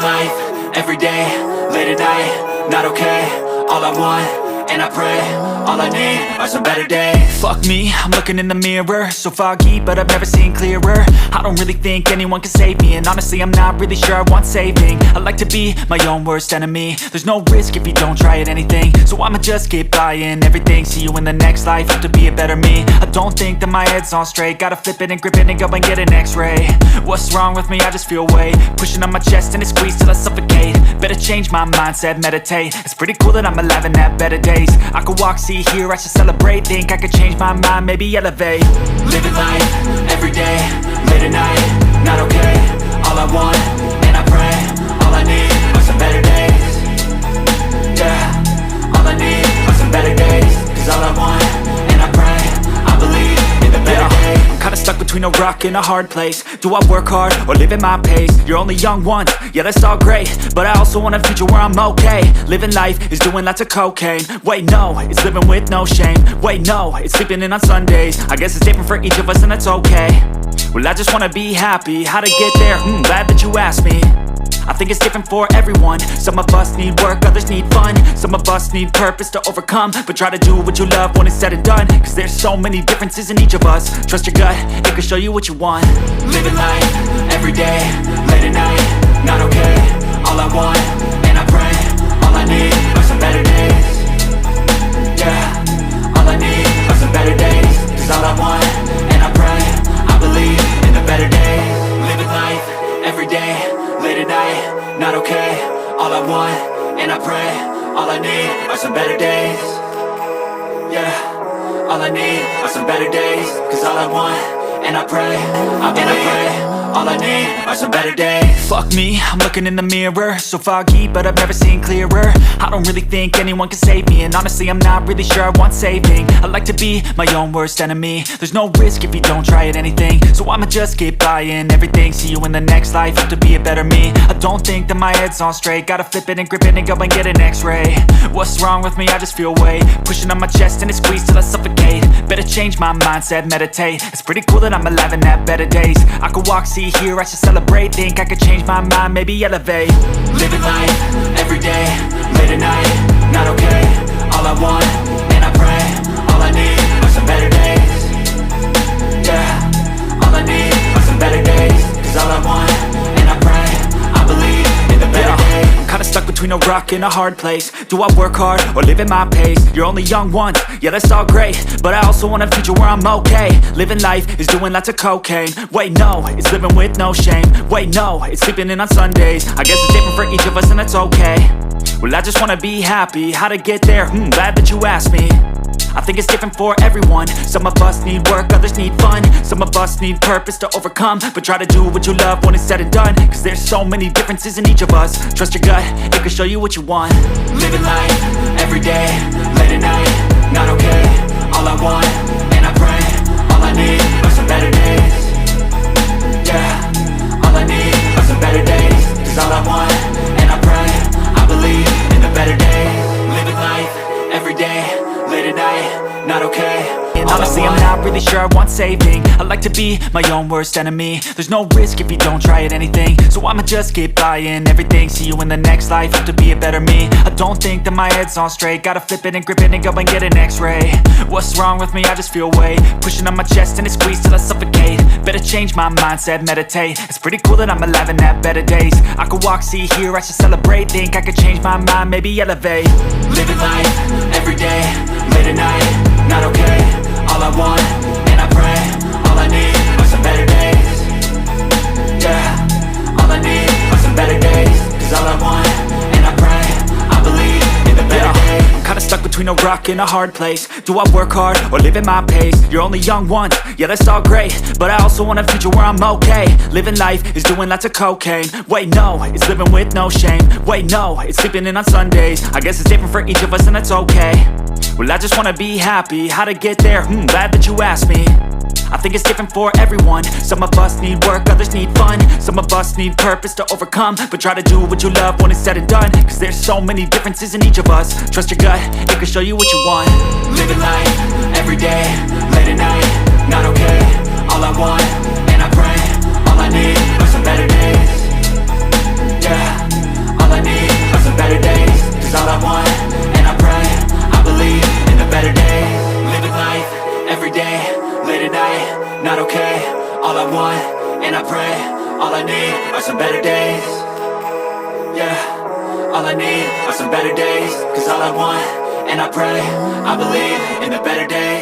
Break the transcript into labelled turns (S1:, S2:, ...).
S1: life, everyday, late at night, not okay. All I want, and I pray, all I need are some better days.
S2: Fuck me, I'm looking in the mirror, so foggy, but I've never seen clearer. I don't really think anyone can save me, and honestly I'm not really sure I want saving. I like to be my own worst enemy. There's no risk if you don't try at anything, so I'ma just keep buying everything. See you in the next life, have to be a better me. I don't think that my head's on straight, gotta flip it and grip it and go and get an x-ray. What's wrong with me? I just feel weight pushing on my chest and it squeezes till I suffocate. Better change my mindset, meditate. It's pretty cool that I'm alive and have better days. I could walk, see, hear, I should celebrate. Think I could change my mind, maybe elevate.
S1: Living life, everyday, late at night, not okay. All I want, and I pray, all I need are some better days. Yeah, all I need are some better days. Cause all I want, and I pray, I believe in the better days.
S2: I'm kinda stuck between a rock and a hard place. Do I work hard or live at my pace? You're only young once, yeah that's all great, but I also want a future where I'm okay. Living life is doing lots of cocaine. Wait no, it's living with no shame. Wait no, it's sleeping in on Sundays. I guess it's different for each of us and that's okay. Well I just wanna be happy, how to get there? Glad that you asked me. I think it's different for everyone. Some of us need work, others need fun. Some of us need purpose to overcome. But try to do what you love when it's said and done, cause there's so many differences in each of us. Trust your gut, it can show you what you want.
S1: Living life, everyday, late at night, not okay. All I want, and I pray, all I need are some better days. Yeah, all I need are some better days. Cause all I want, and I pray, I believe in the better days. Living life, everyday, late at night, not okay. All I want, and I pray, all I need are some better days. Yeah, all I need are some better days. Cause all I want, and I pray, all I need are some better days.
S2: Fuck me, I'm looking in the mirror, so foggy, but I've never seen clearer. I don't really think anyone can save me, and honestly I'm not really sure I want saving. I like to be my own worst enemy. There's no risk if you don't try at anything, so I'ma just keep buying everything. See you in the next life, have to be a better me. I don't think that my head's on straight, gotta flip it and grip it and go and get an x-ray. What's wrong with me? I just feel weight pushing on my chest and it squeezes till I suffocate. Better change my mindset, meditate. It's pretty cool that I'm alive and have better days. I could walk, see, hear, I should celebrate. Think I could change my mind, maybe elevate.
S1: Living life, everyday, late at night, not okay. All I want, and I pray, all I need are some better days. Yeah, all I need are some better days. Cause all I want, and I pray, I believe in the better days.
S2: I'm kinda stuck between a rock and a hard place. Do I work hard or live at my pace? You're only young once, yeah that's all great, but I also want a future where I'm okay. Living life is doing lots of cocaine. Wait no, it's living with no shame. Wait no, it's sleeping in on Sundays. I guess it's different for each of us and that's okay. Well I just wanna be happy, how to get there? Glad that you asked me. I think it's different for everyone. Some of us need work, others need fun. Some of us need purpose to overcome. But try to do what you love when it's said and done, cause there's so many differences in each of us. Trust your gut, it can show you what you want.
S1: Living life, everyday, late at night, not okay. All I want, and I pray, all I need are some better days. Yeah, all I need are some better days. Cause all I want, and I pray, I believe in the better days. Living life, everyday, late at night, not okay.
S2: And honestly I'm not really sure I want saving. I like to be my own worst enemy. There's no risk if you don't try at anything, so I'ma just keep buying everything. See you in the next life, have to be a better me. I don't think that my head's on straight, gotta flip it and grip it and go and get an x-ray. What's wrong with me? I just feel weight pushing on my chest and it squeezes till I suffocate. Better change my mindset, meditate. It's pretty cool that I'm alive and have better days. I could walk, see, hear, I should celebrate. Think I could change my mind, maybe elevate.
S1: Living life, everyday, late at night, not okay. All I want, and I pray, all I need are some better days. Yeah, all I need are some better days. Cause all I want, and I pray, I believe in the better days.
S2: I'm kinda stuck between a rock and a hard place. Do I work hard or live at my pace? You're only young once, yeah that's all great, but I also want a future where I'm okay. Living life is doing lots of cocaine. Wait no, it's living with no shame. Wait no, it's sleeping in on Sundays. I guess it's different for each of us and that's okay. Well I just wanna be happy, how to get there? Glad that you asked me. I think it's different for everyone. Some of us need work, others need fun. Some of us need purpose to overcome. But try to do what you love when it's said and done, cause there's so many differences in each of us. Trust your gut, it can show you what you want.
S1: Living life, everyday, late at night, not okay. All I want, and I pray, all I need are some better days. Yeah, okay. All I want, and I pray, all I need are some better days. Yeah, all I need are some better days. Cause all I want, and I pray, I believe in the better days.